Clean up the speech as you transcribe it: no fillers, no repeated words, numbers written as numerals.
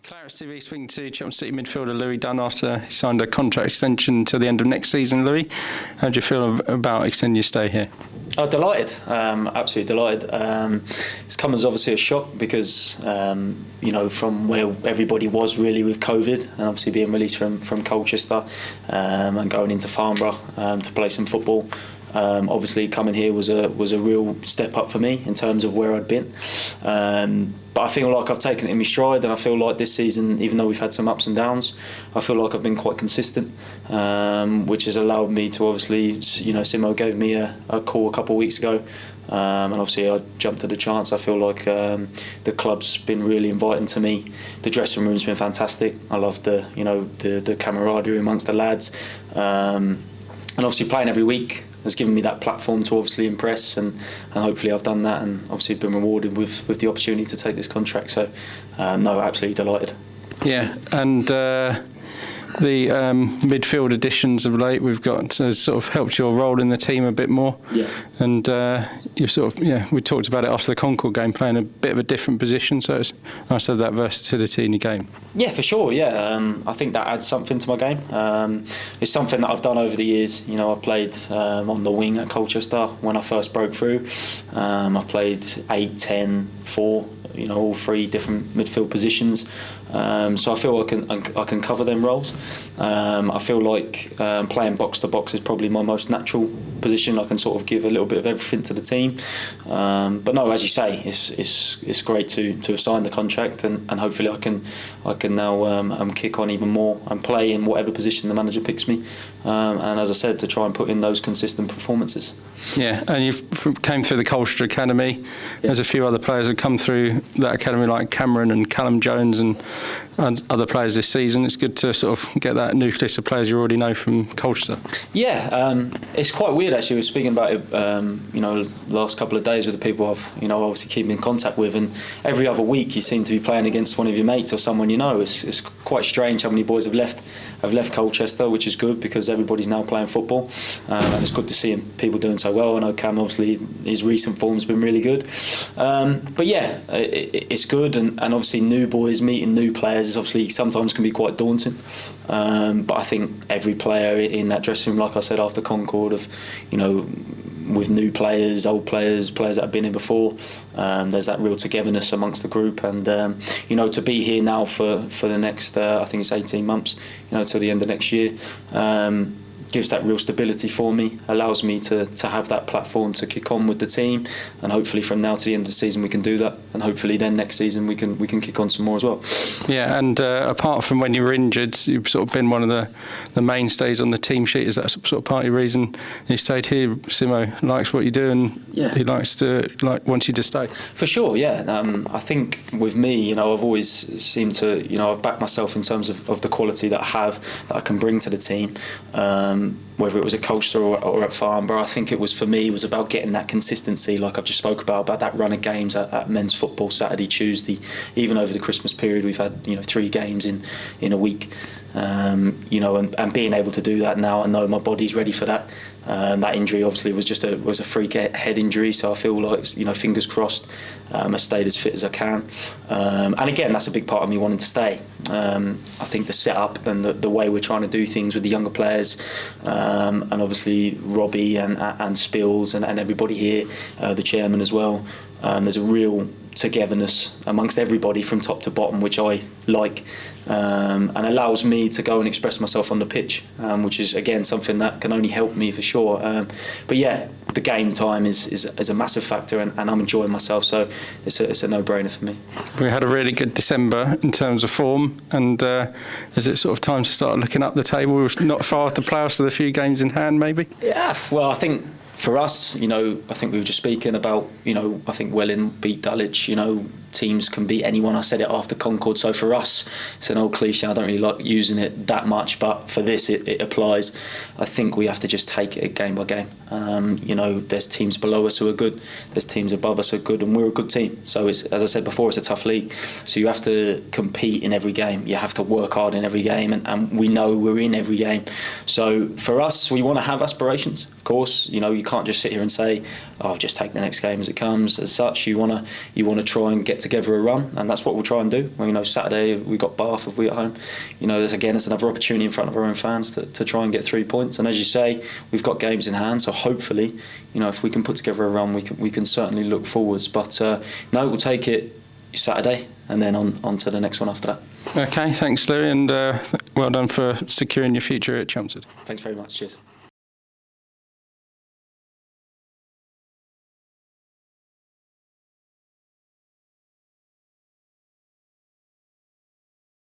Clarets TV speaking to Cheltenham City midfielder Louis Dunne after he signed a contract extension until the end of next season. Louis, how do you feel about extending your stay here? Oh, delighted, absolutely delighted. It's come as obviously a shock because, from where everybody was really with COVID and obviously being released from Colchester and going into Farnborough to play some football. Obviously coming here was a real step up for me in terms of where I'd been. But I feel like I've taken it in my stride, and I feel like this season, even though we've had some ups and downs, I feel like I've been quite consistent, which has allowed me to obviously, Simo gave me a call a couple of weeks ago, and obviously I jumped at the chance. I feel like the club's been really inviting to me. The dressing room's been fantastic. I love the camaraderie amongst the lads, and obviously playing every week has given me that platform to obviously impress, and hopefully I've done that, and obviously been rewarded with the opportunity to take this contract. So no, absolutely delighted. Yeah, and the midfield additions of late we've got has sort of helped your role in the team a bit more. Yeah. And you we talked about it after the Concord game, playing a bit of a different position, so it's nice to have that versatility in your game. Yeah, for sure, yeah. I think that adds something to my game. It's something that I've done over the years. I've played on the wing at Colchester when I first broke through. I've played 8, 10, 4, all 3 different midfield positions. So I feel I can cover them roles. I feel like playing box to box is probably my most natural position. I can sort of give a little bit of everything to the team. But no, as you say, it's great to have signed the contract, and hopefully I can now kick on even more and play in whatever position the manager picks me. And as I said, to try and put in those consistent performances. Yeah, and you came through the Colchester Academy. Yeah. There's a few other players who come through that academy, like Cameron and Callum Jones and other players this season. It's good to sort of get that nucleus of players you already know from Colchester. Yeah, it's quite weird actually. We were speaking about it, the last couple of days with the people I've, obviously keep in contact with, and every other week you seem to be playing against one of your mates or someone you know. It's quite strange how many boys have left Colchester, which is good because everybody's now playing football, and it's good to see people doing so well. I know Cam, obviously his recent form's been really good, but yeah, it's good, and obviously new boys meeting new players is obviously sometimes can be quite daunting, but I think every player in that dressing room, like I said after Concord, with new players, old players that have been here before, there's that real togetherness amongst the group, and to be here now for the next I think it's 18 months, till the end of next year, gives that real stability for me, allows me to have that platform to kick on with the team, and hopefully from now to the end of the season we can do that, and hopefully then next season we can kick on some more as well. Yeah, and apart from when you were injured, you've sort of been one of the mainstays on the team sheet. Is that sort of part of your reason you stayed here? Simo likes what you do, and he wants you to stay. For sure, yeah. I think with me, I've always seemed to, I've backed myself in terms of the quality that I have, that I can bring to the team. Whether it was at Colchester or at Farnborough, I think it was about getting that consistency, like I've just spoke about that run of games at men's football, Saturday, Tuesday, even over the Christmas period we've had 3 games in a week, and being able to do that now. I know my body's ready for that. That injury obviously was a freak head injury, so I feel like fingers crossed, I stayed as fit as I can, and again that's a big part of me wanting to stay. I think the setup and the way we're trying to do things with the younger players, and obviously Robbie and Spills and everybody here, the chairman as well, there's a real togetherness amongst everybody from top to bottom, which I like, and allows me to go and express myself on the pitch, which is again something that can only help me for sure. But yeah, the game time is a massive factor, and I'm enjoying myself, so it's a no-brainer for me. We had a really good December in terms of form, and is it sort of time to start looking up the table? We're not far off the playoffs with a few games in hand, maybe? Yeah, well, I think for us, I think we were just speaking about, I think Welling beat Dulwich, teams can beat anyone. I said it after Concord, so for us, it's an old cliche, I don't really like using it that much, but for this it applies. I think we have to just take it game by game. There's teams below us who are good, there's teams above us who are good, and we're a good team. So it's, as I said before, it's a tough league, so you have to compete in every game, you have to work hard in every game, and we know we're in every game. So for us, we want to have aspirations, of course. You can't just sit here and say, oh, just take the next game as it comes. As such, you want to try and get together a run, and that's what we'll try and do. Well, you know, Saturday we got Bath if we at home. You know, it's another opportunity in front of our own fans to try and get 3 points. And as you say, we've got games in hand, so hopefully, you know, if we can put together a run, we can certainly look forwards. But no, we'll take it Saturday and then on to the next one after that. Okay, thanks, Louis, and well done for securing your future at Chelmsford. Thanks very much. Cheers.